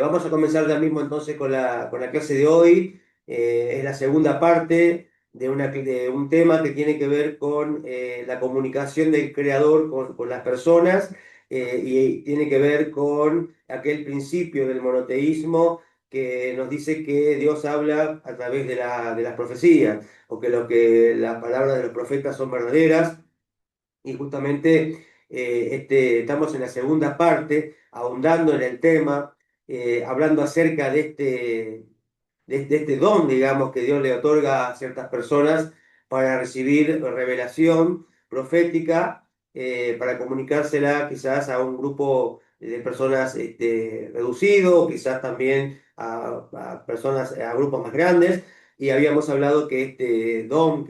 Vamos a comenzar ya mismo entonces con la clase de hoy. Es la segunda parte de un tema que tiene que ver con la comunicación del creador con las personas y tiene que ver con aquel principio del monoteísmo que nos dice que Dios habla a través de las profecías o que las palabras de los profetas son verdaderas. Y justamente estamos en la segunda parte, ahondando en el tema, hablando acerca de este don, digamos, que Dios le otorga a ciertas personas para recibir revelación profética, para comunicársela quizás a un grupo de personas reducido, quizás también a personas, a grupos más grandes. Y habíamos hablado que este don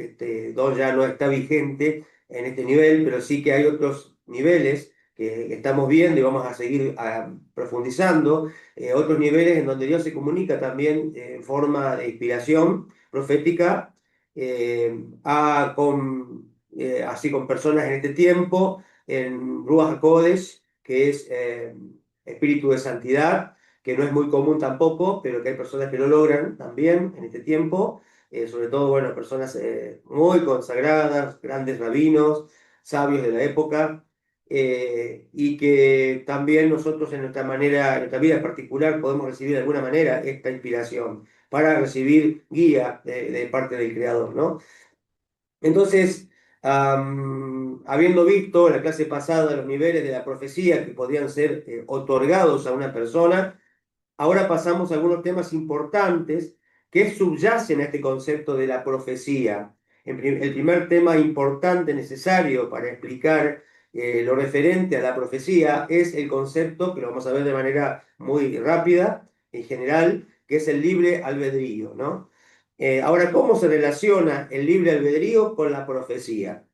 ya no está vigente en este nivel, pero sí que hay otros niveles que estamos viendo y vamos a seguir profundizando, otros niveles en donde Dios se comunica también en forma de inspiración profética, así con personas en este tiempo, en Ruach HaKodesh, que es espíritu de santidad, que no es muy común tampoco, pero que hay personas que lo logran también en este tiempo, sobre todo, bueno, personas muy consagradas, grandes rabinos, sabios de la época, y que también nosotros en nuestra manera, en nuestra vida particular, podemos recibir de alguna manera esta inspiración para recibir guía de parte del Creador, ¿no? Entonces, habiendo visto en la clase pasada los niveles de la profecía que podían ser otorgados a una persona, ahora pasamos a algunos temas importantes que subyacen a este concepto de la profecía. El primer tema importante, necesario para explicar lo referente a la profecía, es el concepto, que lo vamos a ver de manera muy rápida, en general, que es el libre albedrío, ¿no? Ahora, ¿cómo se relaciona el libre albedrío con la profecía?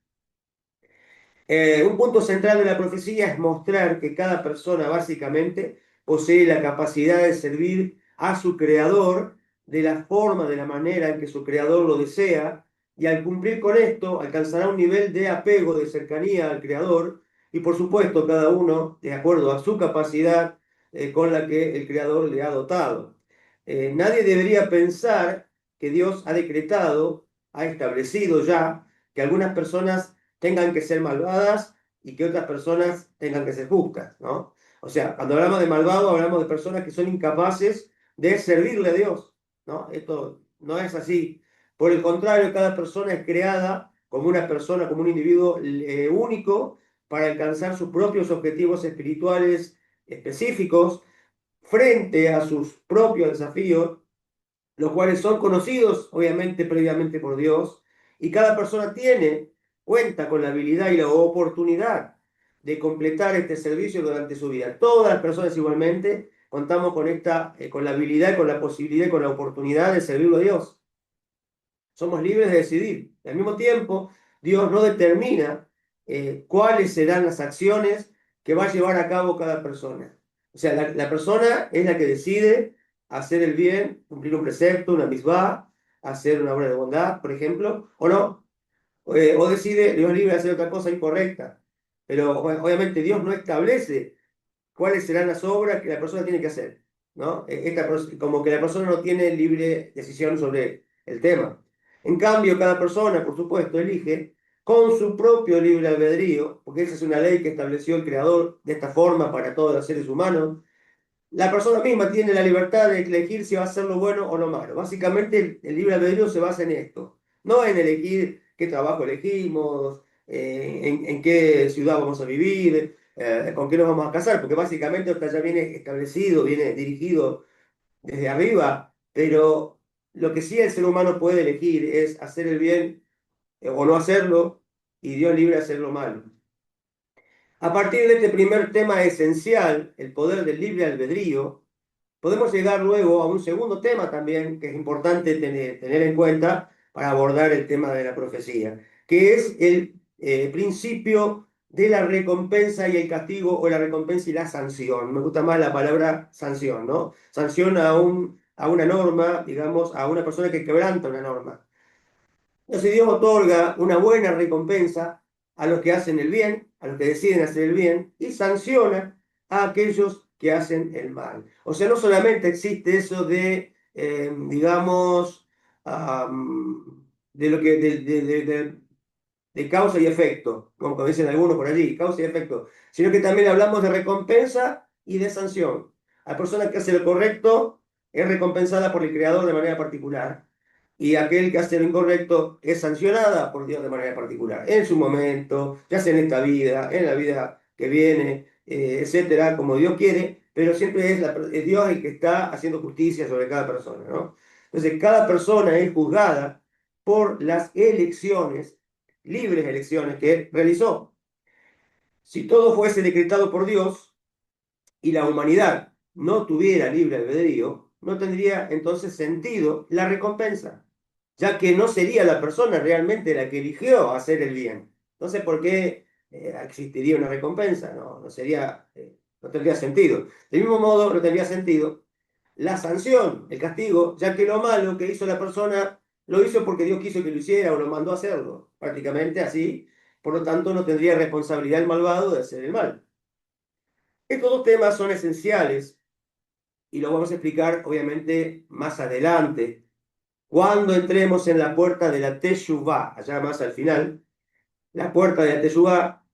Un punto central de la profecía es mostrar que cada persona básicamente posee la capacidad de servir a su creador de la forma, de la manera en que su creador lo desea, y al cumplir con esto alcanzará un nivel de apego, de cercanía al creador, y por supuesto cada uno de acuerdo a su capacidad con la que el creador le ha dotado. Nadie debería pensar que Dios ha decretado, ha establecido ya, que algunas personas tengan que ser malvadas y que otras personas tengan que ser justas, ¿no? O sea, cuando hablamos de malvado, hablamos de personas que son incapaces de servirle a Dios, ¿no? Esto no es así. Por el contrario, cada persona es creada como una persona, como un individuo único para alcanzar sus propios objetivos espirituales específicos frente a sus propios desafíos, los cuales son conocidos obviamente previamente por Dios, y cada persona cuenta con la habilidad y la oportunidad de completar este servicio durante su vida. Todas las personas igualmente contamos con la habilidad, con la posibilidad y con la oportunidad de servirlo a Dios. Somos libres de decidir. Y al mismo tiempo, Dios no determina cuáles serán las acciones que va a llevar a cabo cada persona. O sea, la persona es la que decide hacer el bien, cumplir un precepto, una misvá, hacer una obra de bondad, por ejemplo, o no. O decide, Dios libre de hacer otra cosa incorrecta. Pero obviamente Dios no establece cuáles serán las obras que la persona tiene que hacer, ¿no? Como que la persona no tiene libre decisión sobre el tema. En cambio, cada persona, por supuesto, elige con su propio libre albedrío, porque esa es una ley que estableció el Creador de esta forma para todos los seres humanos. La persona misma tiene la libertad de elegir si va a hacer lo bueno o lo malo. Básicamente, el libre albedrío se basa en esto, no en elegir qué trabajo elegimos, en qué ciudad vamos a vivir, con qué nos vamos a casar, porque básicamente esto ya viene establecido, viene dirigido desde arriba, pero lo que sí el ser humano puede elegir es hacer el bien o no hacerlo, y Dios libre de hacer lo malo. A partir de este primer tema esencial, el poder del libre albedrío, podemos llegar luego a un segundo tema también que es importante tener en cuenta para abordar el tema de la profecía, que es el principio de la recompensa y el castigo, o la recompensa y la sanción. Me gusta más la palabra sanción, ¿no? Sanción a una norma, digamos, a una persona que quebranta una norma. Entonces Dios otorga una buena recompensa a los que hacen el bien, a los que deciden hacer el bien, y sanciona a aquellos que hacen el mal. O sea, no solamente existe eso de, digamos, de lo que, de causa y efecto, como dicen algunos por allí, causa y efecto, sino que también hablamos de recompensa y de sanción. La persona que hace lo correcto es recompensada por el Creador de manera particular, y aquel que hace lo incorrecto es sancionada por Dios de manera particular, en su momento, ya sea en esta vida, en la vida que viene, etcétera, como Dios quiere, pero siempre es Dios el que está haciendo justicia sobre cada persona, ¿no? Entonces, cada persona es juzgada por las elecciones, libres elecciones que realizó. Si todo fuese decretado por Dios y la humanidad no tuviera libre albedrío, no tendría entonces sentido la recompensa, ya que no sería la persona realmente la que eligió hacer el bien. Entonces, ¿por qué existiría una recompensa? No, no sería, no tendría sentido. Del mismo modo, no tendría sentido la sanción, el castigo, ya que lo malo que hizo la persona lo hizo porque Dios quiso que lo hiciera o lo mandó a hacerlo, prácticamente así. Por lo tanto, no tendría responsabilidad el malvado de hacer el mal. Estos dos temas son esenciales y lo vamos a explicar obviamente más adelante, cuando entremos en la puerta de la Teshuvá, allá más al final, la puerta de la Teshuvá,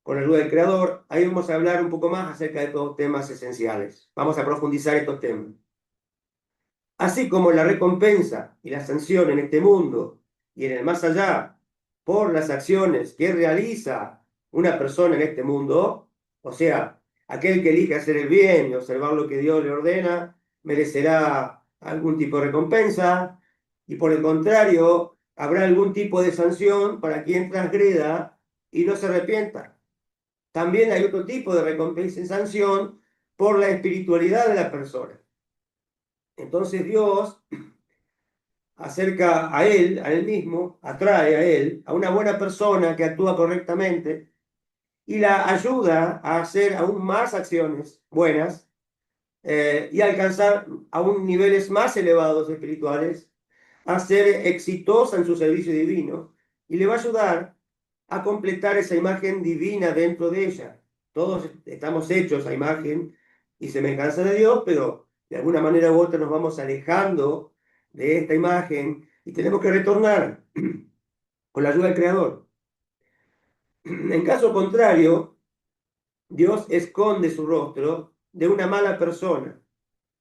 con ayuda del Creador, ahí vamos a hablar un poco más acerca de estos temas esenciales. Vamos a profundizar estos temas. Así como la recompensa y la sanción en este mundo y en el más allá por las acciones que realiza una persona en este mundo, o sea, aquel que elige hacer el bien y observar lo que Dios le ordena, merecerá algún tipo de recompensa, y por el contrario, habrá algún tipo de sanción para quien transgreda y no se arrepienta. También hay otro tipo de recompensa y sanción por la espiritualidad de la persona. Entonces Dios acerca a él mismo, atrae a él, a una buena persona que actúa correctamente y la ayuda a hacer aún más acciones buenas, y alcanzar aún niveles más elevados espirituales, a ser exitosa en su servicio divino, y le va a ayudar a completar esa imagen divina dentro de ella. Todos estamos hechos a imagen y semejanza de Dios, pero de alguna manera u otra nos vamos alejando de esta imagen y tenemos que retornar con la ayuda del Creador. En caso contrario, Dios esconde su rostro de una mala persona,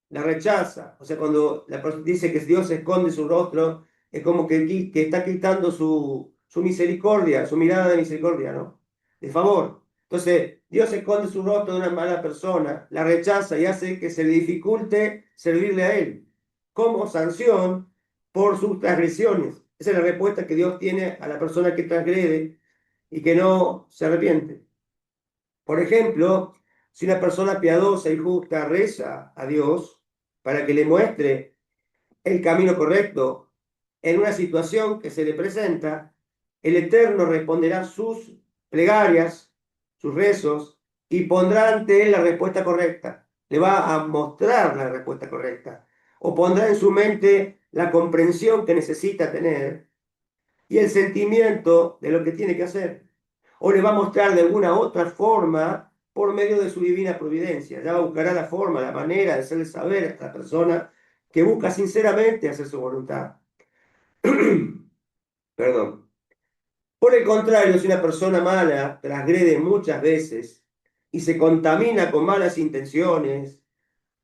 la rechaza. O sea, cuando la persona dice que Dios esconde su rostro, es como que está quitando su misericordia, su mirada de misericordia, ¿no? De favor. Entonces, Dios esconde su rostro de una mala persona, la rechaza y hace que se le dificulte servirle a Él, como sanción por sus transgresiones. Esa es la respuesta que Dios tiene a la persona que transgrede y que no se arrepiente. Por ejemplo, si una persona piadosa y justa reza a Dios para que le muestre el camino correcto en una situación que se le presenta, el Eterno responderá sus plegarias, sus rezos, y pondrá ante él la respuesta correcta. Le va a mostrar la respuesta correcta, o pondrá en su mente la comprensión que necesita tener y el sentimiento de lo que tiene que hacer, o le va a mostrar de alguna otra forma por medio de su divina providencia. Ya buscará la forma, la manera de hacerle saber a la persona que busca sinceramente hacer su voluntad. Perdón. Por el contrario, si una persona mala transgrede muchas veces y se contamina con malas intenciones,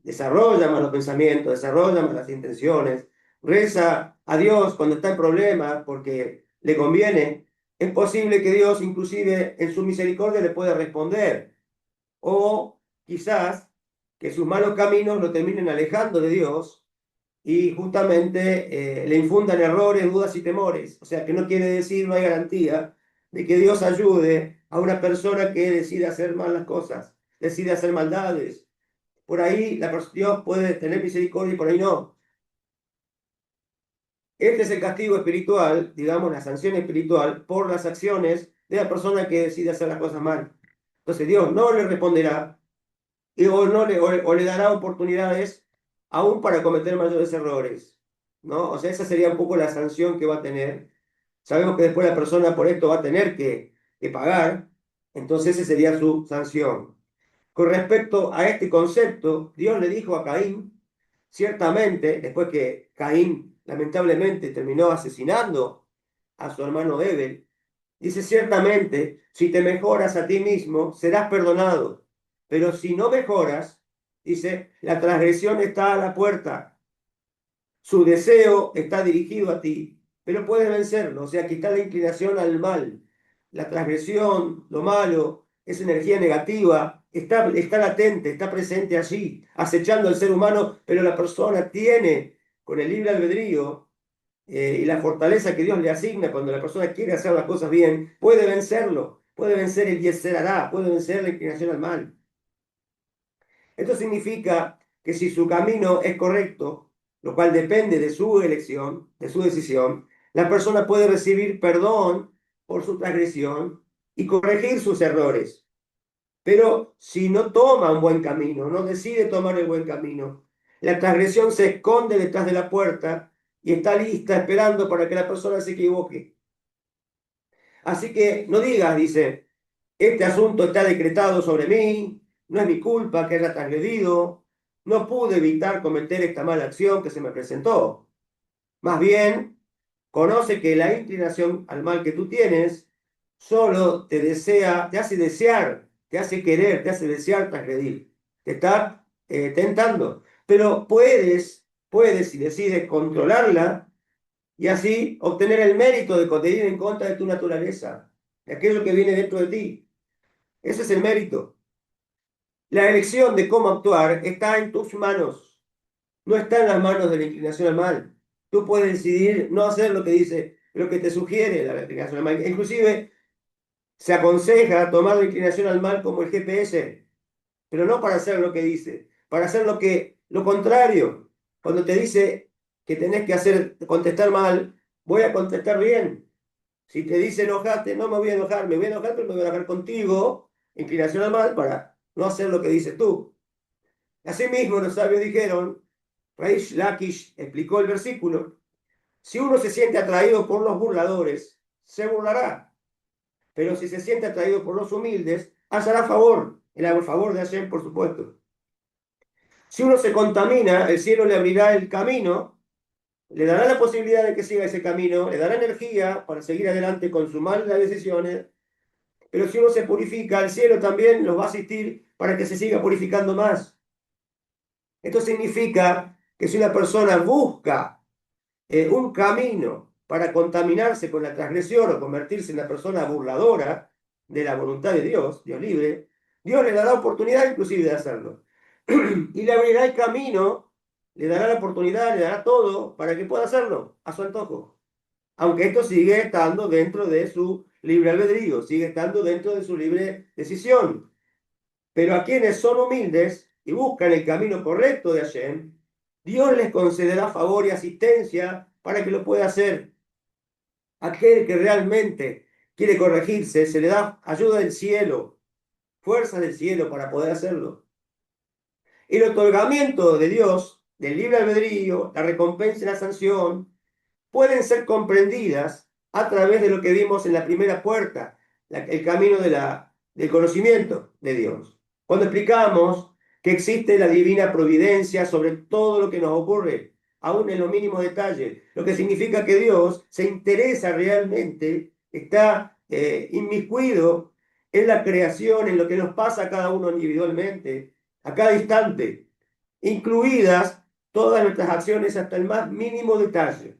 desarrolla malos pensamientos, desarrolla malas intenciones, reza a Dios cuando está en problemas porque le conviene, es posible que Dios inclusive en su misericordia le pueda responder, o quizás que sus malos caminos lo terminen alejando de Dios y justamente le infundan errores, dudas y temores. O sea, que no quiere decir, no hay garantía de que Dios ayude a una persona que decide hacer malas cosas, decide hacer maldades. Por ahí Dios puede tener misericordia y por ahí no. Este es el castigo espiritual, digamos, la sanción espiritual por las acciones de la persona que decide hacer las cosas mal. Entonces Dios no le responderá o, no le, o le dará oportunidades aún para cometer mayores errores, ¿no? O sea, esa sería un poco la sanción que va a tener. Sabemos que después la persona por esto va a tener que pagar, entonces esa sería su sanción. Con respecto a este concepto, Dios le dijo a Caín, ciertamente, después que Caín lamentablemente terminó asesinando a su hermano Abel, dice, ciertamente, si te mejoras a ti mismo, serás perdonado. Pero si no mejoras, dice, la transgresión está a la puerta. Su deseo está dirigido a ti, pero puedes vencerlo. O sea, aquí está la inclinación al mal. La transgresión, lo malo, esa energía negativa, está latente, está presente allí, acechando al ser humano, pero la persona tiene, con el libre albedrío, y la fortaleza que Dios le asigna cuando la persona quiere hacer las cosas bien, puede vencerlo, puede vencer el Yetzer Hará, puede vencer la inclinación al mal. Esto significa que si su camino es correcto, lo cual depende de su elección, de su decisión, la persona puede recibir perdón por su transgresión y corregir sus errores. Pero si no toma un buen camino, no decide tomar el buen camino, la transgresión se esconde detrás de la puerta y está lista esperando para que la persona se equivoque. Así que no digas, dice, este asunto está decretado sobre mí, no es mi culpa que haya transgredido, no pude evitar cometer esta mala acción que se me presentó. Más bien, conoce que la inclinación al mal que tú tienes solo te desea, te hace desear, te hace querer, te hace desear transgredir. Te está tentando. Pero puedes, si decides controlarla y así obtener el mérito de ir en contra de tu naturaleza, de aquello que viene dentro de ti. Ese es el mérito. La elección de cómo actuar está en tus manos, no está en las manos de la inclinación al mal. Tú puedes decidir no hacer lo que dice, lo que te sugiere la inclinación al mal. Inclusive se aconseja tomar la inclinación al mal como el GPS, pero no para hacer lo que dice, para hacer lo contrario. Cuando te dice que tenés que contestar mal, voy a contestar bien. Si te dice enojate, no me voy a enojar, me voy a enojar, pero me voy a enojar contigo, inclinación al mal, para no hacer lo que dices tú. Asimismo, los sabios dijeron, Reish Lakish explicó el versículo, si uno se siente atraído por los burladores, se burlará, pero si se siente atraído por los humildes, hará favor, el favor de Hashem, por supuesto. Si uno se contamina, el cielo le abrirá el camino, le dará la posibilidad de que siga ese camino, le dará energía para seguir adelante con sus malas decisiones, pero si uno se purifica, el cielo también los va a asistir para que se siga purificando más. Esto significa que si una persona busca un camino para contaminarse con la transgresión o convertirse en una persona burladora de la voluntad de Dios, Dios libre, Dios le dará oportunidad inclusive de hacerlo. Y le abrirá el camino, le dará la oportunidad, le dará todo para que pueda hacerlo a su antojo. Aunque esto sigue estando dentro de su libre albedrío, sigue estando dentro de su libre decisión. Pero a quienes son humildes y buscan el camino correcto de Hashem, Dios les concederá favor y asistencia para que lo pueda hacer. Aquel que realmente quiere corregirse, se le da ayuda del cielo, fuerza del cielo para poder hacerlo. El otorgamiento de Dios, del libre albedrío, la recompensa y la sanción, pueden ser comprendidas a través de lo que vimos en la primera puerta, el camino del conocimiento de Dios. Cuando explicamos que existe la divina providencia sobre todo lo que nos ocurre, aún en los mínimos detalles, lo que significa que Dios se interesa realmente, está inmiscuido en la creación, en lo que nos pasa a cada uno individualmente, a cada instante, incluidas todas nuestras acciones hasta el más mínimo detalle.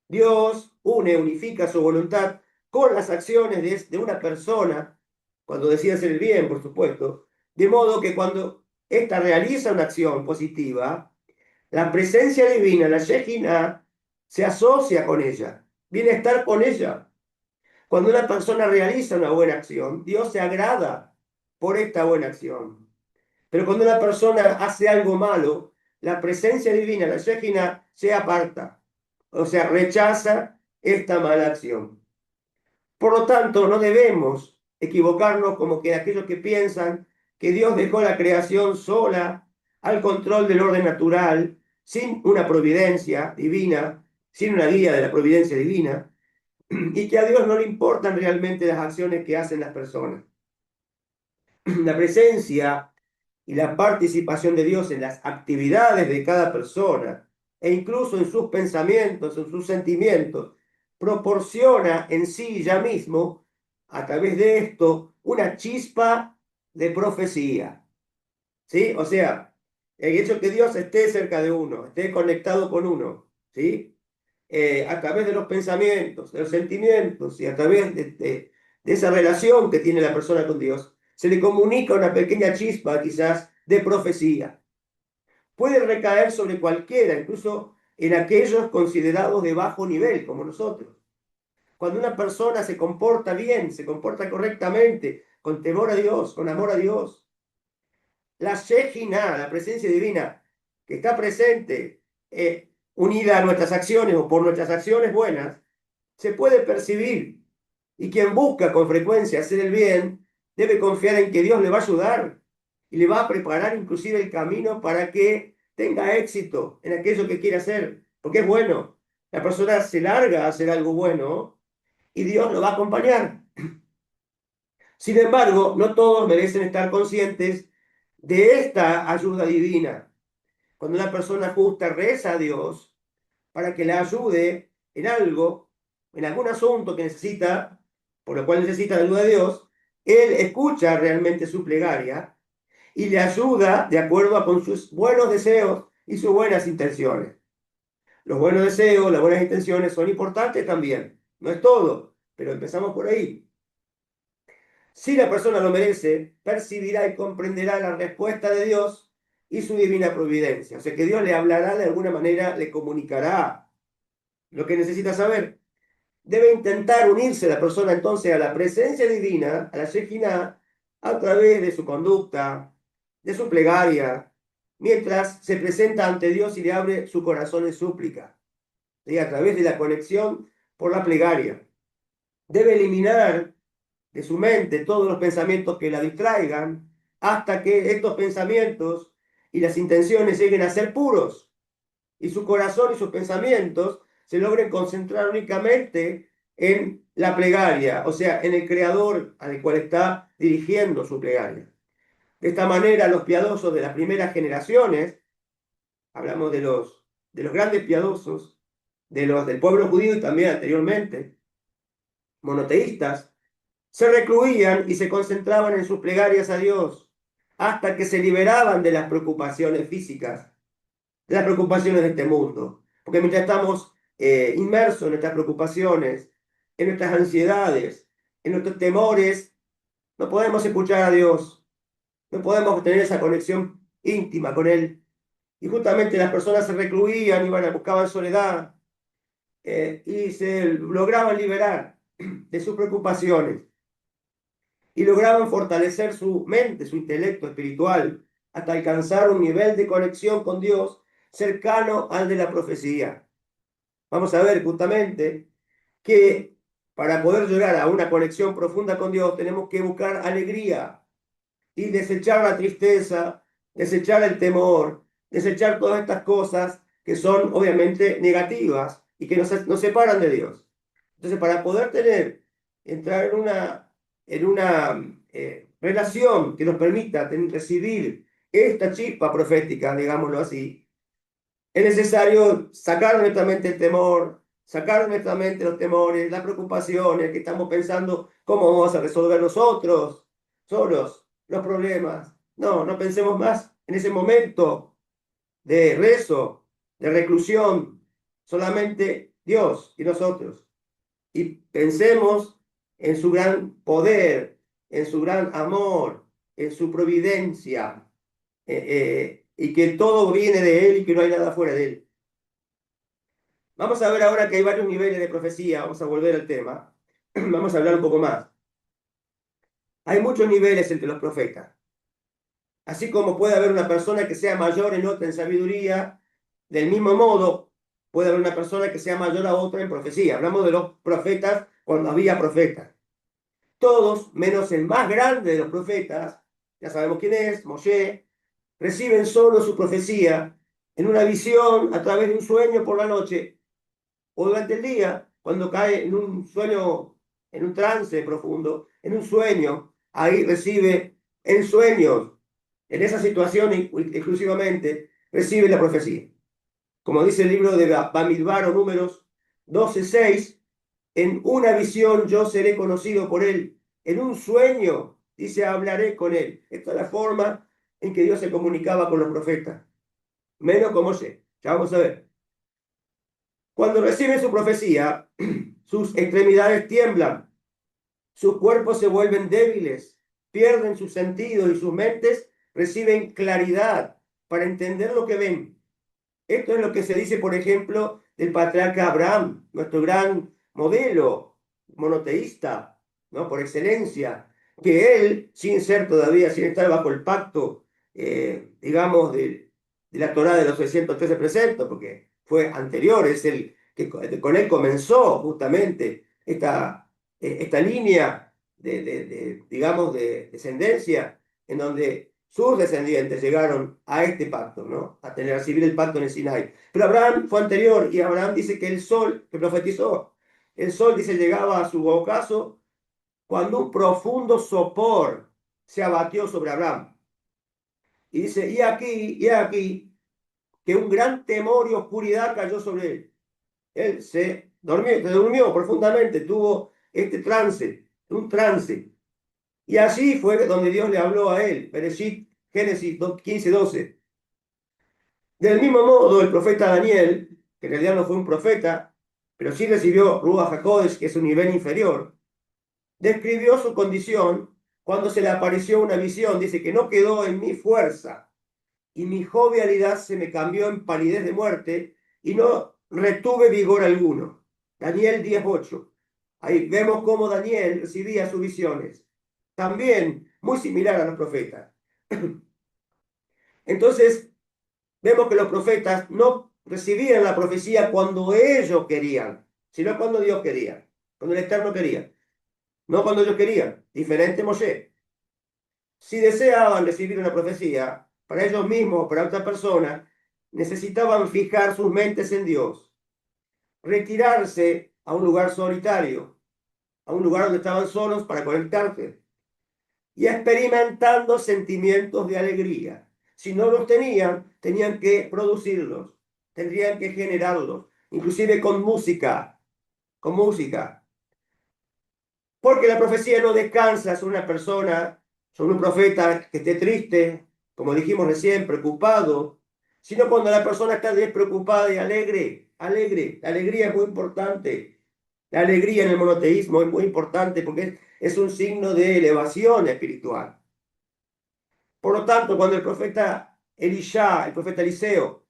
Dios unifica su voluntad con las acciones de una persona, cuando decide hacer el bien, por supuesto, de modo que cuando ésta realiza una acción positiva, la presencia divina, la Shejinah, se asocia con ella, viene a estar con ella. Cuando una persona realiza una buena acción, Dios se agrada por esta buena acción. Pero cuando una persona hace algo malo, la presencia divina, la Shejinah, se aparta. O sea, rechaza esta mala acción. Por lo tanto, no debemos equivocarnos como que aquellos que piensan que Dios dejó la creación sola al control del orden natural, sin una providencia divina, sin una guía de la providencia divina, y que a Dios no le importan realmente las acciones que hacen las personas. la presencia y la participación de Dios en las actividades de cada persona e incluso en sus pensamientos, en sus sentimientos, proporciona en sí ya mismo, a través de esto, una chispa de profecía. ¿Sí? O sea, el hecho de que Dios esté cerca de uno, esté conectado con uno, ¿sí? A través de los pensamientos, de los sentimientos y a través de esa relación que tiene la persona con Dios, se le comunica una pequeña chispa quizás de profecía. Puede recaer sobre cualquiera, incluso en aquellos considerados de bajo nivel, como nosotros. Cuando una persona se comporta bien, se comporta correctamente, con temor a Dios, con amor a Dios, la Shejinah, la presencia divina, que está presente, unida a nuestras acciones o por nuestras acciones buenas, se puede percibir. Y quien busca con frecuencia hacer el bien, debe confiar en que Dios le va a ayudar y le va a preparar inclusive el camino para que tenga éxito en aquello que quiere hacer, porque es bueno. La persona se larga a hacer algo bueno y Dios lo va a acompañar. Sin embargo, no todos merecen estar conscientes de esta ayuda divina. Cuando una persona justa reza a Dios para que la ayude en algo, en algún asunto que necesita, por lo cual necesita la ayuda de Dios, Él escucha realmente su plegaria y le ayuda de acuerdo con sus buenos deseos y sus buenas intenciones. Los buenos deseos, las buenas intenciones son importantes también. No es todo, pero empezamos por ahí. Si la persona lo merece, percibirá y comprenderá la respuesta de Dios y su divina providencia. O sea que Dios le hablará de alguna manera, le comunicará lo que necesita saber. Debe intentar unirse la persona entonces a la presencia divina, a la Shekinah, a través de su conducta, de su plegaria, mientras se presenta ante Dios y le abre su corazón en súplica, ¿sí? A través de la conexión por la plegaria. Debe eliminar de su mente todos los pensamientos que la distraigan hasta que estos pensamientos y las intenciones lleguen a ser puros y su corazón y sus pensamientos se logren concentrar únicamente en la plegaria, o sea, en el Creador al cual está dirigiendo su plegaria. De esta manera, los piadosos de las primeras generaciones, hablamos de los grandes piadosos, del pueblo judío y también anteriormente, monoteístas, se recluían y se concentraban en sus plegarias a Dios hasta que se liberaban de las preocupaciones físicas, de las preocupaciones de este mundo. Porque mientras estamos inmersos en nuestras preocupaciones, en nuestras ansiedades, en nuestros temores, no podemos escuchar a Dios, no podemos tener esa conexión íntima con Él. Y justamente las personas se recluían, buscaban soledad y se lograban liberar de sus preocupaciones y lograban fortalecer su mente, su intelecto espiritual, hasta alcanzar un nivel de conexión con Dios cercano al de la profecía. Vamos a ver justamente que para poder llegar a una conexión profunda con Dios tenemos que buscar alegría y desechar la tristeza, desechar el temor, desechar todas estas cosas que son obviamente negativas y que nos separan de Dios. Entonces, para poder entrar en una relación que nos permita recibir esta chispa profética, digámoslo así, es necesario sacar de nuestra mente el temor, sacar de nuestra mente los temores, las preocupaciones, que estamos pensando cómo vamos a resolver nosotros, solos, los problemas. No, no pensemos más en ese momento de rezo, de reclusión, solamente Dios y nosotros. Y pensemos en su gran poder, en su gran amor, en su providencia, y que todo viene de Él y que no hay nada fuera de Él. Vamos a ver ahora que hay varios niveles de profecía, vamos a volver al tema, vamos a hablar un poco más. Hay muchos niveles entre los profetas. Así como puede haber una persona que sea mayor en otra en sabiduría, del mismo modo puede haber una persona que sea mayor a otra en profecía. Hablamos de los profetas cuando había profetas. Todos, menos el más grande de los profetas, ya sabemos quién es, Moshe, reciben solo su profecía en una visión a través de un sueño por la noche o durante el día, cuando cae en un sueño, en un trance profundo, en un sueño, ahí recibe en sueños, en esa situación exclusivamente, recibe la profecía. Como dice el libro de Bamidbar o Números 12:6, en una visión yo seré conocido por él, en un sueño, dice, hablaré con él. Esta es la forma en que Dios se comunicaba con los profetas, menos como sé. Ya vamos a ver. Cuando reciben su profecía, sus extremidades tiemblan, sus cuerpos se vuelven débiles, pierden sus sentidos y sus mentes reciben claridad para entender lo que ven. Esto es lo que se dice, por ejemplo, del patriarca Abraham, nuestro gran modelo monoteísta, ¿no? Por excelencia, que él, sin ser todavía, sin estar bajo el pacto, digamos, de la Torá de los 613 preceptos, porque fue anterior, es el que con él comenzó justamente esta línea digamos, de descendencia, en donde sus descendientes llegaron a este pacto, ¿no? A recibir el pacto en el Sinai. Pero Abraham fue anterior, y Abraham dice que el sol, que profetizó, el sol, dice, llegaba a su ocaso cuando un profundo sopor se abatió sobre Abraham. Y dice, y aquí, que un gran temor y oscuridad cayó sobre él. Él se durmió profundamente, tuvo este trance, un trance. Y allí fue donde Dios le habló a él. Bereshit, Génesis 15:12. Del mismo modo, el profeta Daniel, que en realidad no fue un profeta, pero sí recibió Ruach HaKodesh, que es un nivel inferior, describió su condición cuando se le apareció una visión. Dice que no quedó en mi fuerza y mi jovialidad se me cambió en palidez de muerte y no retuve vigor alguno. Daniel 10:8. Ahí vemos cómo Daniel recibía sus visiones. También muy similar a los profetas. Entonces, vemos que los profetas no recibían la profecía cuando ellos querían, sino cuando Dios quería, cuando el Eterno quería, no cuando ellos querían. Diferente Moshe. Si deseaban recibir una profecía para ellos mismos o para otra persona, necesitaban fijar sus mentes en Dios, retirarse a un lugar solitario, a un lugar donde estaban solos para conectarse y experimentando sentimientos de alegría. Si no los tenían, tenían que producirlos, tendrían que generarlos, inclusive con música, con música. Porque la profecía no descansa sobre una persona, sobre un profeta que esté triste, como dijimos recién, preocupado, sino cuando la persona está despreocupada y alegre, alegre. La alegría es muy importante. La alegría en el monoteísmo es muy importante porque es un signo de elevación espiritual. Por lo tanto, cuando el profeta Elisha, el profeta Eliseo,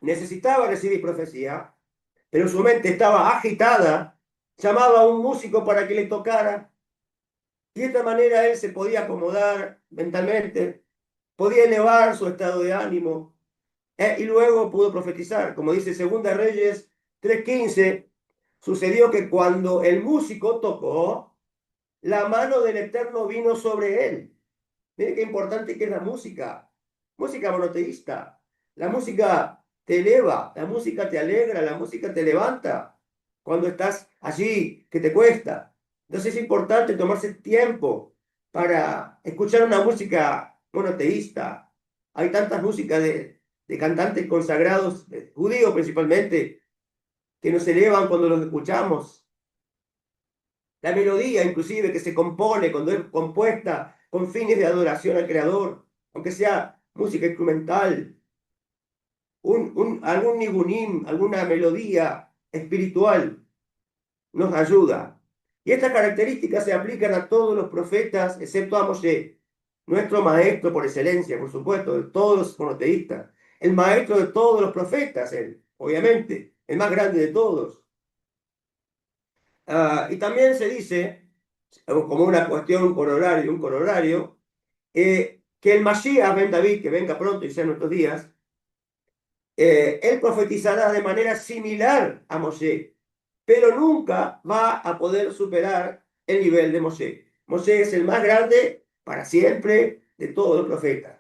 necesitaba recibir profecía, pero su mente estaba agitada, llamaba a un músico para que le tocara, y de esta manera él se podía acomodar mentalmente, podía elevar su estado de ánimo, y luego pudo profetizar. Como dice Segunda Reyes 3:15, sucedió que cuando el músico tocó, la mano del Eterno vino sobre él. Miren qué importante que es la música. Música monoteísta. La música te eleva, la música te alegra, la música te levanta. Cuando estás allí, que te cuesta. Entonces es importante tomarse tiempo para escuchar una música monoteísta. Hay tantas músicas de cantantes consagrados, judíos principalmente, que nos elevan cuando los escuchamos. La melodía, inclusive, que se compone cuando es compuesta con fines de adoración al Creador, aunque sea música instrumental, algún nigunín, alguna melodía espiritual, nos ayuda. Y estas características se aplican a todos los profetas, excepto a Moshe, nuestro maestro por excelencia, por supuesto, de todos los monoteístas, el maestro de todos los profetas, él, obviamente, el más grande de todos. Y también se dice, como una cuestión, un corolario, que el Mashiach ben David, que venga pronto y sea en nuestros días, él profetizará de manera similar a Moshe, pero nunca va a poder superar el nivel de Moshe. Moshe es el más grande para siempre de todos los profetas.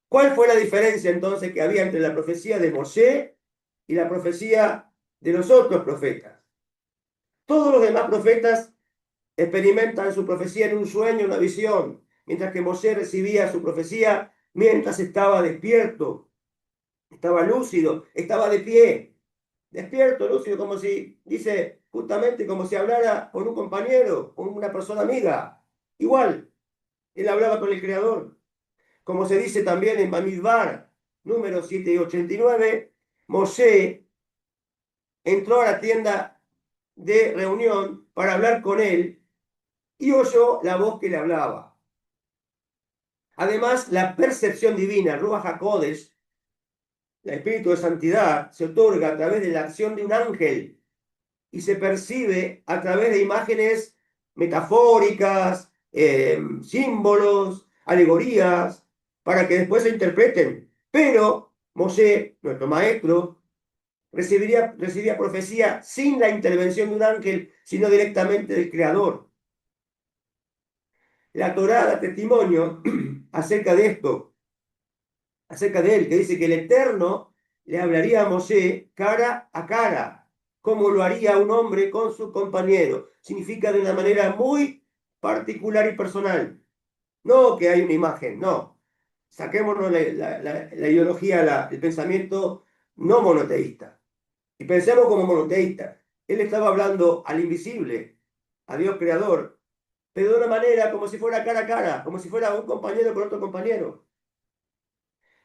¿Cuál fue la diferencia entonces que había entre la profecía de Moshe y la profecía de los otros profetas? Todos los demás profetas experimentan su profecía en un sueño, una visión, mientras que Moshe recibía su profecía mientras estaba despierto, estaba lúcido, estaba de pie, despierto, lúcido, como si, dice, justamente como si hablara con un compañero, con una persona amiga. Igual, él hablaba con el Creador. Como se dice también en Bamidbar, número 789, Moshe entró a la tienda de reunión para hablar con él y oyó la voz que le hablaba. Además, la percepción divina, Ruach HaKodesh, el espíritu de santidad, se otorga a través de la acción de un ángel y se percibe a través de imágenes metafóricas, símbolos, alegorías, para que después se interpreten. Pero Moshe, nuestro maestro, recibía profecía sin la intervención de un ángel, sino directamente del Creador. La Torá da testimonio acerca de esto, acerca de él, que dice que el Eterno le hablaría a Moshe cara a cara, como lo haría un hombre con su compañero. Significa de una manera muy particular y personal. No que hay una imagen, no. Saquémonos la ideología, el pensamiento no monoteísta. Y pensemos como monoteísta. Él estaba hablando al invisible, a Dios creador, pero de una manera como si fuera cara a cara, como si fuera un compañero con otro compañero.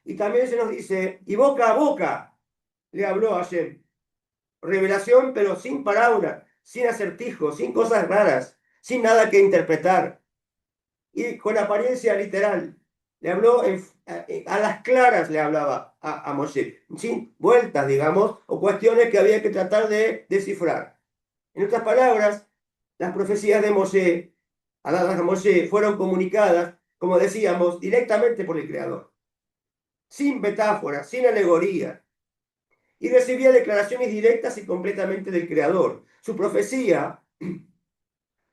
Y también se nos dice, y boca a boca le habló a Hashem. Revelación, pero sin parábola, sin acertijos, sin cosas raras, sin nada que interpretar. Y con apariencia literal. Le habló a las claras, le hablaba a Moshe, sin vueltas, digamos, o cuestiones que había que tratar de descifrar. En otras palabras, las profecías de Moshe, dadas a Moshe, fueron comunicadas, como decíamos, directamente por el Creador, sin metáforas, sin alegoría, y recibía declaraciones directas y completamente del Creador. Su profecía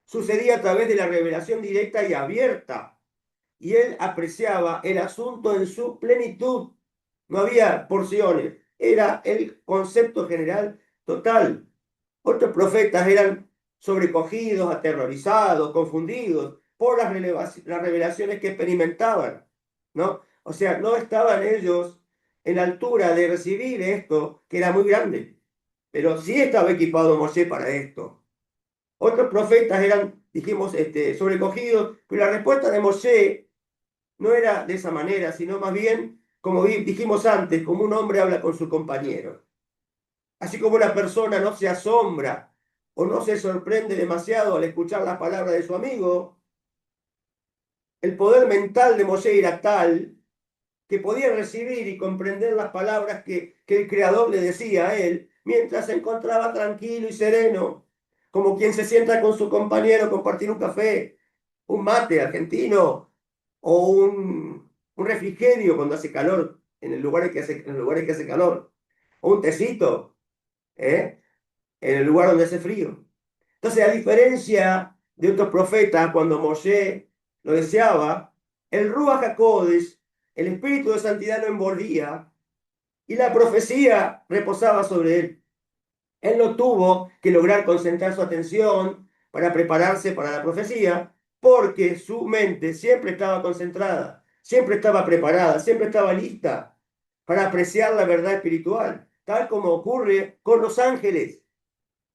sucedía a través de la revelación directa y abierta, y él apreciaba el asunto en su plenitud. No había porciones, era el concepto general total. Otros profetas eran sobrecogidos, aterrorizados, confundidos por las revelaciones que experimentaban, ¿no? O sea, no estaban ellos en la altura de recibir esto, que era muy grande, pero sí estaba equipado Moshe para esto. Otros profetas eran, dijimos, sobrecogidos, pero la respuesta de Moshe no era de esa manera, sino más bien, como dijimos antes, como un hombre habla con su compañero. Así como una persona no se asombra o no se sorprende demasiado al escuchar las palabras de su amigo, el poder mental de Moshe era tal que podía recibir y comprender las palabras que el Creador le decía a él mientras se encontraba tranquilo y sereno, como quien se sienta con su compañero a compartir un café, un mate argentino o un refrigerio cuando hace calor en los lugares que hace calor, o un tecito, ¿eh? En el lugar donde hace frío. Entonces, a diferencia de otros profetas, cuando Moshe lo deseaba, el Ruach HaKodesh, el espíritu de santidad lo envolvía y la profecía reposaba sobre él. Él no tuvo que lograr concentrar su atención para prepararse para la profecía, porque su mente siempre estaba concentrada, siempre estaba preparada, siempre estaba lista para apreciar la verdad espiritual, tal como ocurre con los ángeles,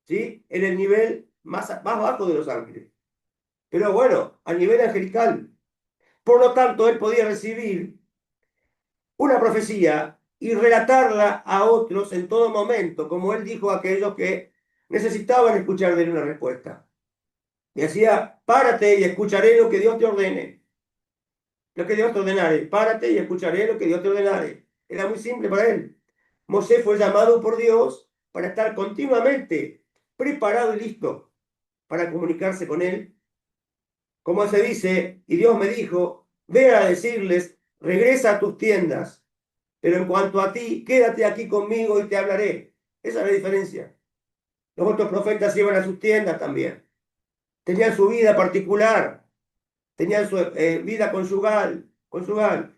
¿sí? En el nivel más bajo de los ángeles. Pero bueno, a nivel angelical. Por lo tanto, él podía recibir una profecía y relatarla a otros en todo momento, como él dijo a aquellos que necesitaban escuchar de él una respuesta. Y decía, párate y escucharé lo que Dios te ordene. Lo que Dios te ordenare. Párate y escucharé lo que Dios te ordenare. Era muy simple para él. Mosé fue llamado por Dios para estar continuamente preparado y listo para comunicarse con él. Como se dice, y Dios me dijo, ve a decirles, regresa a tus tiendas, pero en cuanto a ti, quédate aquí conmigo y te hablaré. Esa es la diferencia. Los otros profetas iban a sus tiendas también. Tenían su vida particular, tenían su vida conjugal,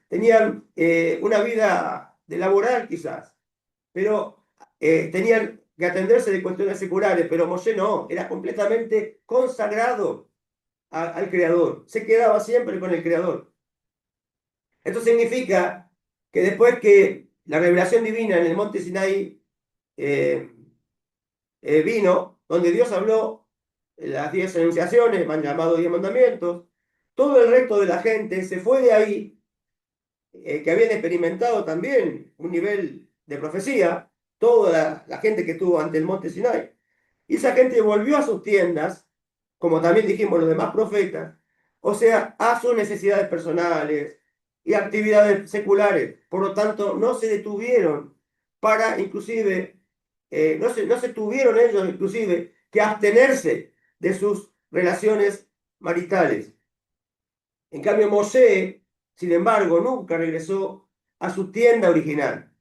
tenían una vida de laboral quizás, pero tenían que atenderse de cuestiones seculares, pero Moshe no, era completamente consagrado. al Creador, se quedaba siempre con el Creador. Esto significa que después que la revelación divina en el monte Sinaí eh, vino, donde Dios habló las 10 enunciaciones, van llamados 10 mandamientos, todo el resto de la gente se fue de ahí, que habían experimentado también un nivel de profecía, toda la gente que estuvo ante el monte Sinai, y esa gente volvió a sus tiendas, como también dijimos los demás profetas, o sea, a sus necesidades personales y actividades seculares. Por lo tanto, no se detuvieron para inclusive, no se tuvieron ellos inclusive que abstenerse de sus relaciones maritales. En cambio, Mosé, sin embargo, nunca regresó a su tienda original.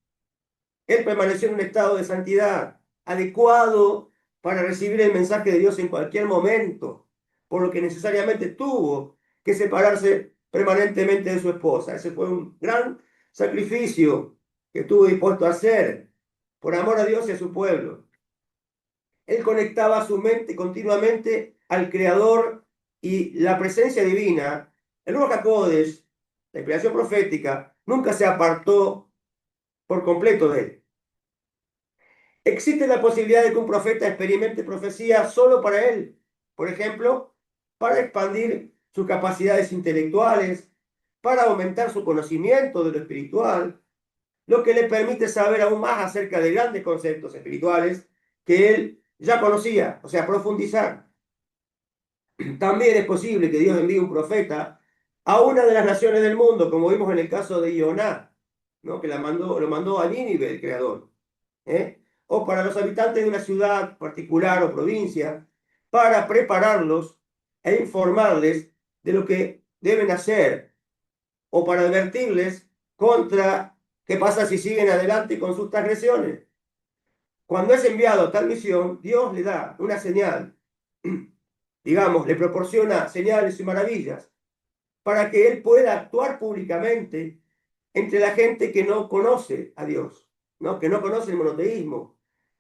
Él permaneció en un estado de santidad adecuado para recibir el mensaje de Dios en cualquier momento, por lo que necesariamente tuvo que separarse permanentemente de su esposa. Ese fue un gran sacrificio que estuvo dispuesto a hacer por amor a Dios y a su pueblo. Él conectaba su mente continuamente al Creador y la presencia divina. El Ruach HaKodesh, la inspiración profética, nunca se apartó por completo de él. Existe la posibilidad de que un profeta experimente profecía solo para él, por ejemplo, para expandir sus capacidades intelectuales, para aumentar su conocimiento de lo espiritual, lo que le permite saber aún más acerca de grandes conceptos espirituales que él ya conocía, o sea, profundizar. También es posible que Dios envíe un profeta a una de las naciones del mundo, como vimos en el caso de Ioná, ¿no? Que lo mandó a Nínive, el creador. O para los habitantes de una ciudad particular o provincia, para prepararlos e informarles de lo que deben hacer, o para advertirles contra qué pasa si siguen adelante con sus transgresiones. Cuando es enviado a tal misión, Dios le da una señal, digamos, le proporciona señales y maravillas para que él pueda actuar públicamente entre la gente que no conoce a Dios, ¿no? Que no conoce el monoteísmo.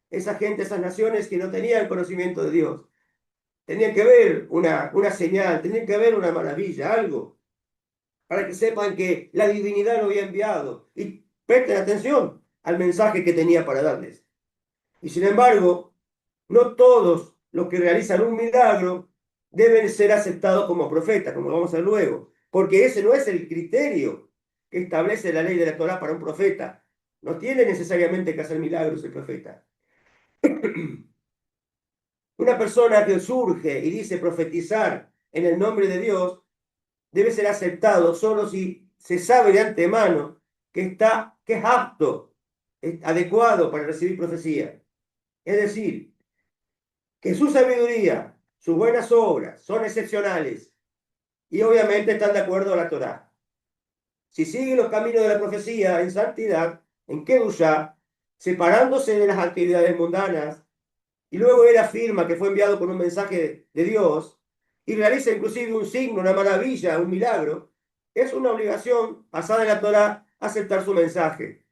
Esa gente, esas naciones que no tenían conocimiento de Dios. Tenían que ver una señal, tenían que ver una maravilla, algo, para que sepan que la divinidad lo había enviado y presten atención al mensaje que tenía para darles. Y sin embargo, no todos los que realizan un milagro deben ser aceptados como profetas, como vamos a ver luego, porque ese no es el criterio que establece la ley de la Torá para un profeta. No tiene necesariamente que hacer milagros el profeta. Una persona que surge y dice profetizar en el nombre de Dios debe ser aceptado solo si se sabe de antemano que es apto, es adecuado para recibir profecía. Es decir, que su sabiduría, sus buenas obras son excepcionales y obviamente están de acuerdo a la Torá. Si sigue los caminos de la profecía en santidad, en Kedushá, separándose de las actividades mundanas, y luego él afirma que fue enviado con un mensaje de Dios y realiza inclusive un signo, una maravilla, un milagro, es una obligación basada en la Torá aceptar su mensaje.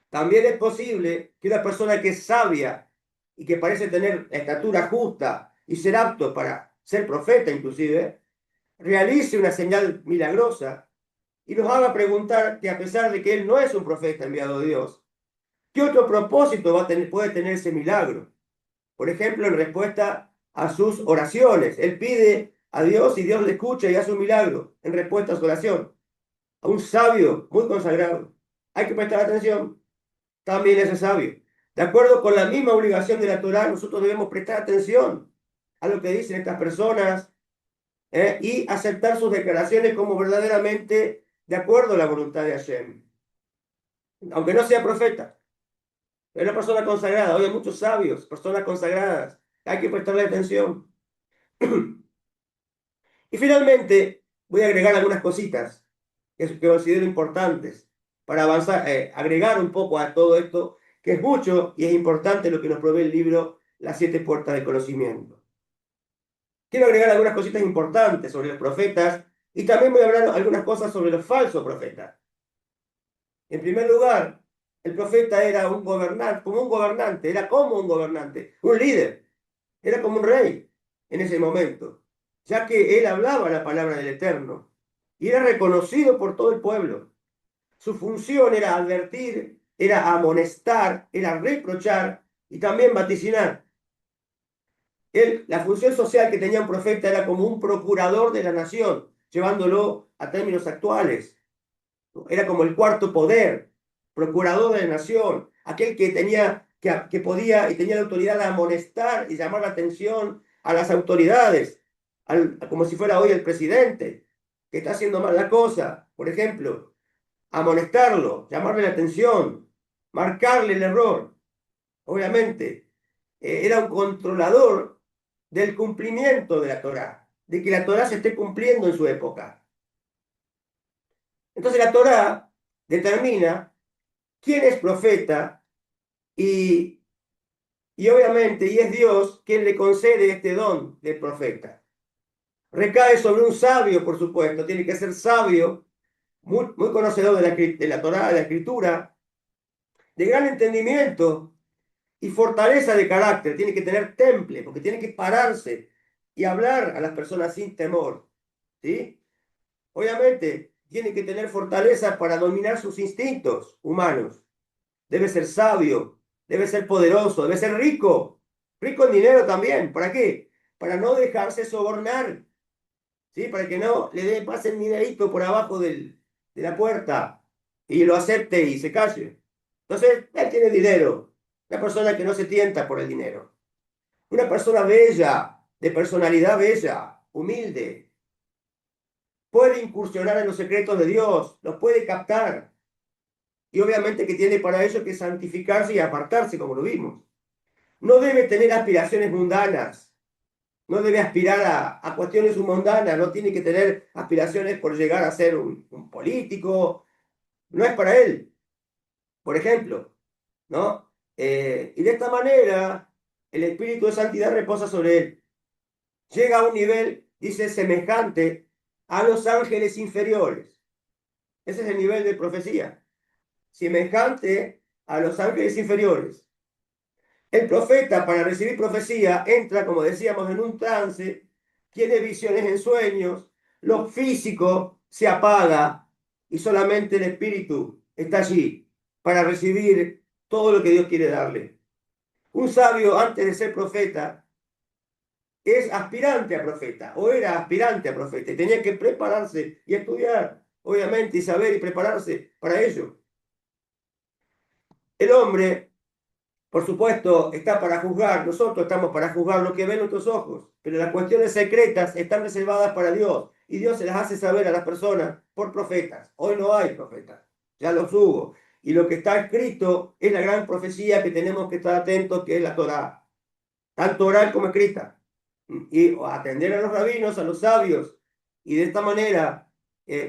También es posible que una persona que es sabia y que parece tener estatura justa y ser apto para ser profeta inclusive, realice una señal milagrosa y nos haga preguntar que a pesar de que él no es un profeta enviado de Dios, ¿qué otro propósito puede tener ese milagro? Por ejemplo, en respuesta a sus oraciones. Él pide a Dios y Dios le escucha y hace un milagro en respuesta a su oración. A un sabio muy consagrado. Hay que prestar atención. También ese sabio. De acuerdo con la misma obligación de la Torá, nosotros debemos prestar atención a lo que dicen estas personas, y aceptar sus declaraciones como verdaderamente de acuerdo a la voluntad de Hashem. Aunque no sea profeta. Es una persona consagrada. Hoy hay muchos sabios, personas consagradas. Hay que prestarle atención. Y finalmente, voy a agregar algunas cositas que considero importantes para avanzar, agregar un poco a todo esto, que es mucho y es importante lo que nos provee el libro Las siete puertas del conocimiento. Quiero agregar algunas cositas importantes sobre los profetas y también voy a hablar algunas cosas sobre los falsos profetas. En primer lugar, el profeta era un gobernante, era como un gobernante, un líder, era como un rey en ese momento. ya que él hablaba la palabra del Eterno y era reconocido por todo el pueblo. Su función era advertir, era amonestar, era reprochar y también vaticinar. La función social que tenía un profeta era como un procurador de la nación, llevándolo a términos actuales. Era como el cuarto poder, procurador de la nación, aquel que tenía, que podía y tenía la autoridad de amonestar y llamar la atención a las autoridades, como si fuera hoy el presidente, que está haciendo mal la cosa, por ejemplo, amonestarlo, llamarle la atención, marcarle el error. Obviamente, era un controlador del cumplimiento de la Torá, de que la Torá se esté cumpliendo en su época. Entonces la Torá determina quién es profeta y, y obviamente, y es Dios quien le concede este don de profeta. Recae sobre un sabio, por supuesto, tiene que ser sabio, muy conocedor de la Torá, de la Escritura, de gran entendimiento y fortaleza de carácter, tiene que tener temple, porque tiene que pararse y hablar a las personas sin temor, ¿sí? Obviamente, tiene que tener fortaleza para dominar sus instintos humanos. Debe ser sabio, debe ser poderoso, debe ser rico, rico en dinero también. ¿Para qué? Para no dejarse sobornar, ¿sí? Para que no le pase el dinerito por abajo de la puerta y lo acepte y se calle. Entonces, él tiene dinero, una persona que no se tienta por el dinero. Una persona bella, de personalidad bella, humilde, puede incursionar en los secretos de Dios, los puede captar. Y obviamente que tiene para ello que santificarse y apartarse, como lo vimos. No debe tener aspiraciones mundanas, no debe aspirar a cuestiones mundanas, no tiene que tener aspiraciones por llegar a ser un político, no es para él, por ejemplo, ¿no? Y de esta manera, el Espíritu de Santidad reposa sobre él. Llega a un nivel, dice, semejante a los ángeles inferiores. Ese es el nivel de profecía. Semejante a los ángeles inferiores. El profeta, para recibir profecía, entra, como decíamos, en un trance, tiene visiones en sueños, lo físico se apaga y solamente el espíritu está allí para recibir todo lo que Dios quiere darle. Un sabio, antes de ser profeta, es aspirante a profeta o era aspirante a profeta y tenía que prepararse y estudiar, obviamente, y saber y prepararse para ello. El hombre, por supuesto, está para juzgar, nosotros estamos para juzgar lo que ven nuestros ojos, pero las cuestiones secretas están reservadas para Dios y Dios se las hace saber a las personas por profetas. Hoy no hay profetas, ya los hubo. Y lo que está escrito es la gran profecía que tenemos que estar atentos, que es la Torá, tanto oral como escrita. Y atender a los rabinos, a los sabios, y de esta manera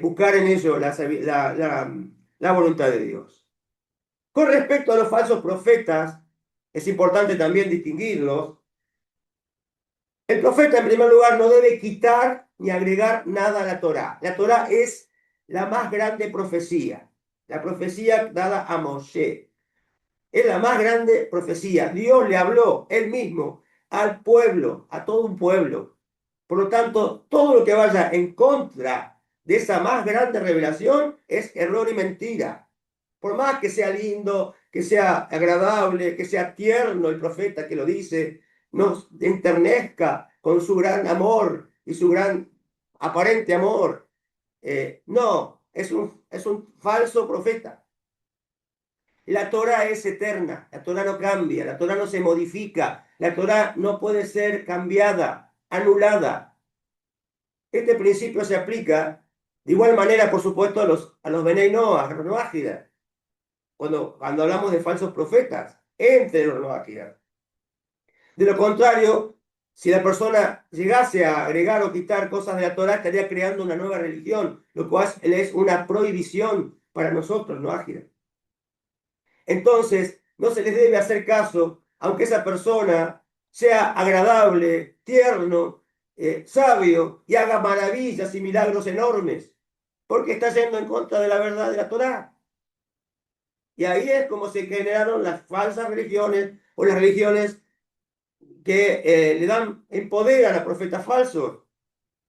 buscar en ello la voluntad de Dios. Con respecto a los falsos profetas, es importante también distinguirlos. El profeta, en primer lugar, no debe quitar ni agregar nada a la Torá. La Torá es la más grande profecía, la profecía dada a Moshe. Es la más grande profecía. Dios le habló él mismo al pueblo, a todo un pueblo. Por lo tanto, todo lo que vaya en contra de esa más grande revelación es error y mentira. Por más que sea lindo, que sea agradable, que sea tierno el profeta que lo dice, nos enternezca con su gran amor y su gran aparente amor. No, es un falso profeta. La Torá es eterna, la Torá no cambia, la Torá no se modifica, la Torá no puede ser cambiada, anulada. Este principio se aplica de igual manera, por supuesto, a los Benei Noach, a los Noágidas, cuando hablamos de falsos profetas, entre los Noágidas. De lo contrario, si la persona llegase a agregar o quitar cosas de la Torá, estaría creando una nueva religión, lo cual es una prohibición para nosotros, Noágidas. Entonces, no se les debe hacer caso, aunque esa persona sea agradable, tierno, sabio y haga maravillas y milagros enormes, porque está yendo en contra de la verdad de la Torá. Y ahí es como se generaron las falsas religiones o las religiones que le dan, empoderan a profetas falsos.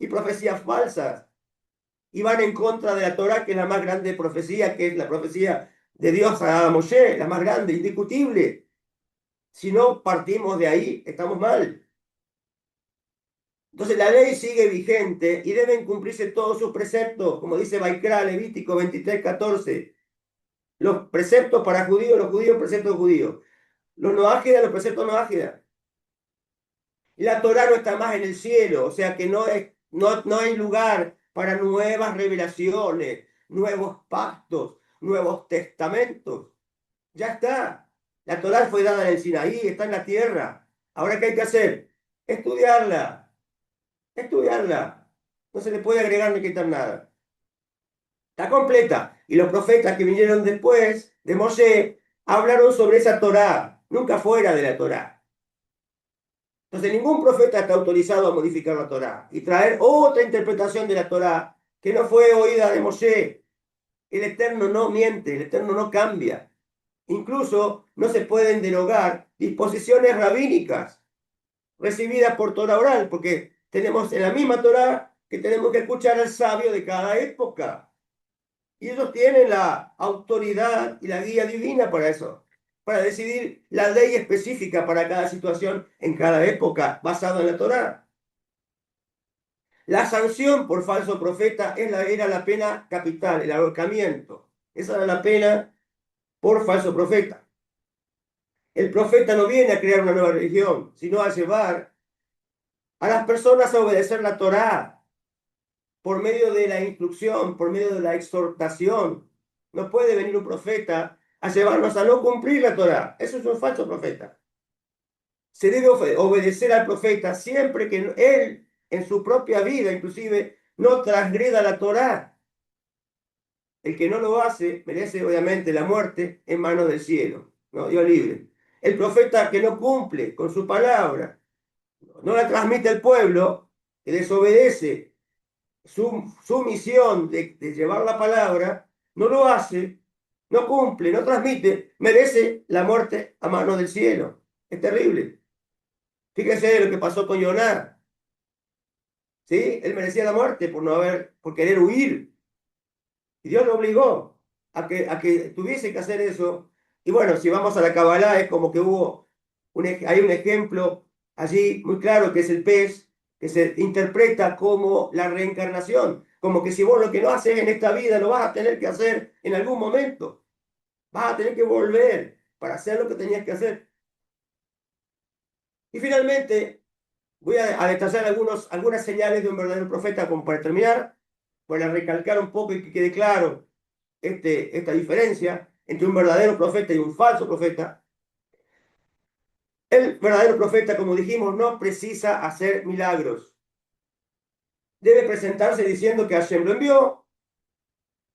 y profecías falsas. Y van en contra de la Torá, que es la más grande profecía, que es la profecía de Dios a Moshe, la más grande, indiscutible. Si no partimos de ahí, estamos mal. Entonces la ley sigue vigente y deben cumplirse todos sus preceptos, como dice Baikra, Levítico 23:14. Los preceptos para judíos, los judíos, preceptos judíos. Los noágidas, los preceptos noágidas. La Torá no está más en el cielo, o sea que no hay lugar para nuevas revelaciones, nuevos pactos, nuevos testamentos. Ya está. La Torá fue dada en el Sinaí, está en la tierra. Ahora, ¿qué hay que hacer? Estudiarla, estudiarla. No se le puede agregar ni quitar nada. Está completa. Y los profetas que vinieron después de Moshe hablaron sobre esa Torá, nunca fuera de la Torá. Entonces, ningún profeta está autorizado a modificar la Torá y traer otra interpretación de la Torá que no fue oída de Moshe. El Eterno no miente, el Eterno no cambia. Incluso no se pueden derogar disposiciones rabínicas recibidas por Torah oral, porque tenemos en la misma Torá que tenemos que escuchar al sabio de cada época. Y ellos tienen la autoridad y la guía divina para eso, para decidir la ley específica para cada situación en cada época, basado en la Torá. La sanción por falso profeta era la pena capital, el ahorcamiento. Esa era la pena por falso profeta. El profeta no viene a crear una nueva religión, sino a llevar a las personas a obedecer la Torá por medio de la instrucción, por medio de la exhortación. No puede venir un profeta a llevarnos a no cumplir la Torá. Eso es un falso profeta. Se debe obedecer al profeta siempre que él, en su propia vida, inclusive, no transgreda la Torá. El que no lo hace merece, obviamente, la muerte en manos del cielo. ¿No? Dios libre. El profeta que no cumple con su palabra, no la transmite al pueblo, que desobedece su misión de llevar la palabra, no lo hace, no cumple, no transmite, merece la muerte a manos del cielo. Es terrible. Fíjese lo que pasó con Yoná. ¿Sí? Él merecía la muerte por querer huir. Y Dios lo obligó a que tuviese que hacer eso. Y bueno, si vamos a la Kabbalah, es como que hay un ejemplo allí muy claro que es el pez, que se interpreta como la reencarnación. Como que si vos lo que no haces en esta vida lo vas a tener que hacer en algún momento. Vas a tener que volver para hacer lo que tenías que hacer. Y finalmente, voy a detallar algunas señales de un verdadero profeta, como para terminar, para recalcar un poco y que quede claro esta diferencia entre un verdadero profeta y un falso profeta. El verdadero profeta, como dijimos, no precisa hacer milagros. Debe presentarse diciendo que Hashem lo envió,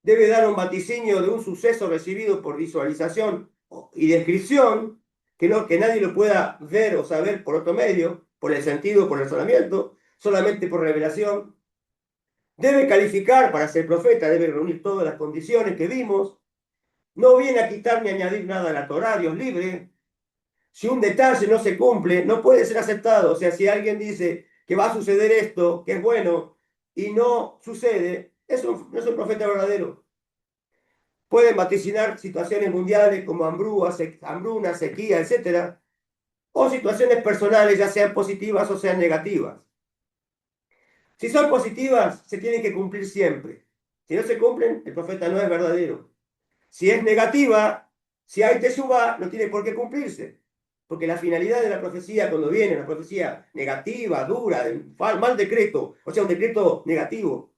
debe dar un vaticinio de un suceso recibido por visualización y descripción, que nadie lo pueda ver o saber por otro medio, por el sentido, por el razonamiento, solamente por revelación. Debe calificar para ser profeta, debe reunir todas las condiciones que vimos. No viene a quitar ni añadir nada a la Torá, Dios libre. Si un detalle no se cumple, no puede ser aceptado. O sea, si alguien dice que va a suceder esto, que es bueno, y no sucede, no es un profeta verdadero. Pueden vaticinar situaciones mundiales como hambruna, sequía, etcétera, o situaciones personales, ya sean positivas o sean negativas. Si son positivas, se tienen que cumplir siempre. Si no se cumplen, el profeta no es verdadero. Si es negativa, si hay teshuvá, no tiene por qué cumplirse. Porque la finalidad de la profecía, cuando viene una profecía negativa, dura, de un mal decreto, o sea, un decreto negativo,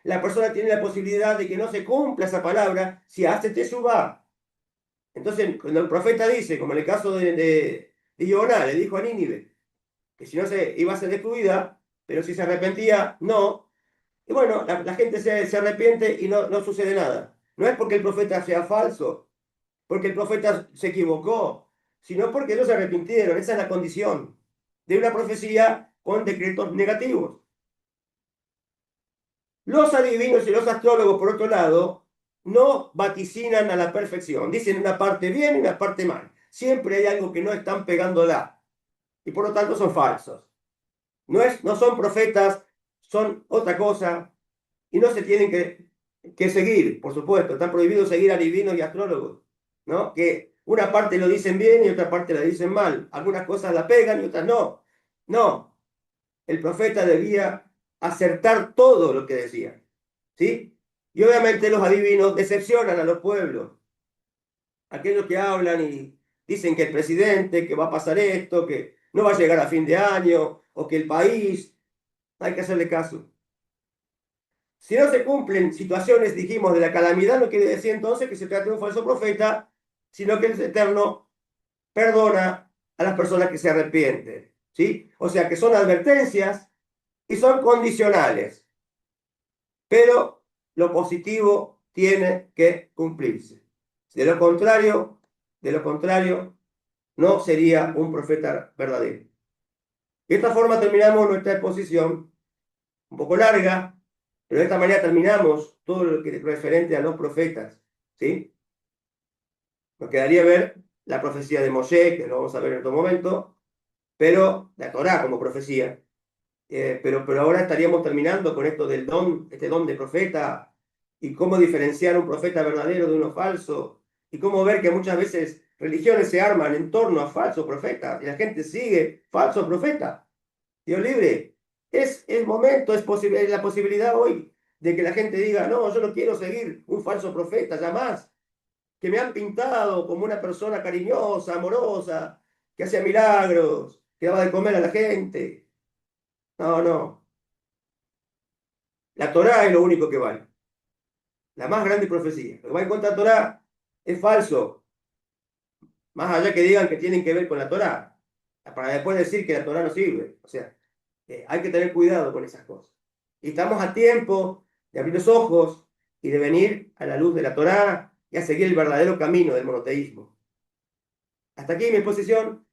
la persona tiene la posibilidad de que no se cumpla esa palabra si hace teshuvá. Entonces, cuando el profeta dice, como en el caso de Yoná, le dijo a Nínive, que si no se iba a ser destruida, pero si se arrepentía, no. Y bueno, la gente se arrepiente y no sucede nada. No es porque el profeta sea falso, porque el profeta se equivocó, sino porque ellos se arrepintieron. Esa es la condición de una profecía con decretos negativos. Los adivinos y los astrólogos, por otro lado, no vaticinan a la perfección. Dicen una parte bien y una parte mal. Siempre hay algo que no están pegándola y por lo tanto son falsos. No son profetas son otra cosa y no se tienen que seguir, por supuesto. Están prohibidos seguir a adivinos y astrólogos, ¿no? Que una parte lo dicen bien y otra parte la dicen mal. Algunas cosas la pegan y otras no. No, el profeta debía acertar todo lo que decía, ¿sí? Y obviamente los adivinos decepcionan a los pueblos. Aquellos que hablan y dicen que el presidente, que va a pasar esto, que no va a llegar a fin de año, o que el país, hay que hacerle caso. Si no se cumplen situaciones, dijimos, de la calamidad, no quiere decir entonces que se trate de un falso profeta, sino que el Eterno perdona a las personas que se arrepienten, ¿sí? O sea que son advertencias y son condicionales, pero lo positivo tiene que cumplirse. De lo contrario, no sería un profeta verdadero. De esta forma terminamos nuestra exposición, un poco larga, pero de esta manera terminamos todo lo que es referente a los profetas, ¿sí? Nos quedaría ver la profecía de Moshe, que lo vamos a ver en otro momento, pero la Torá como profecía. Pero ahora estaríamos terminando con esto del don, este don de profeta, y cómo diferenciar un profeta verdadero de uno falso, y cómo ver que muchas veces religiones se arman en torno a falsos profetas, y la gente sigue falsos profetas. Dios libre. Es momento, es posible, es la posibilidad hoy de que la gente diga, no, yo no quiero seguir un falso profeta, ya más, que me han pintado como una persona cariñosa, amorosa, que hacía milagros, que daba de comer a la gente. No, no. La Torá es lo único que vale. La más grande profecía. Lo que va en contra de la Torá es falso. Más allá que digan que tienen que ver con la Torá. Para después decir que la Torá no sirve. O sea, hay que tener cuidado con esas cosas. Y estamos a tiempo de abrir los ojos y de venir a la luz de la Torá y a seguir el verdadero camino del monoteísmo. Hasta aquí mi exposición.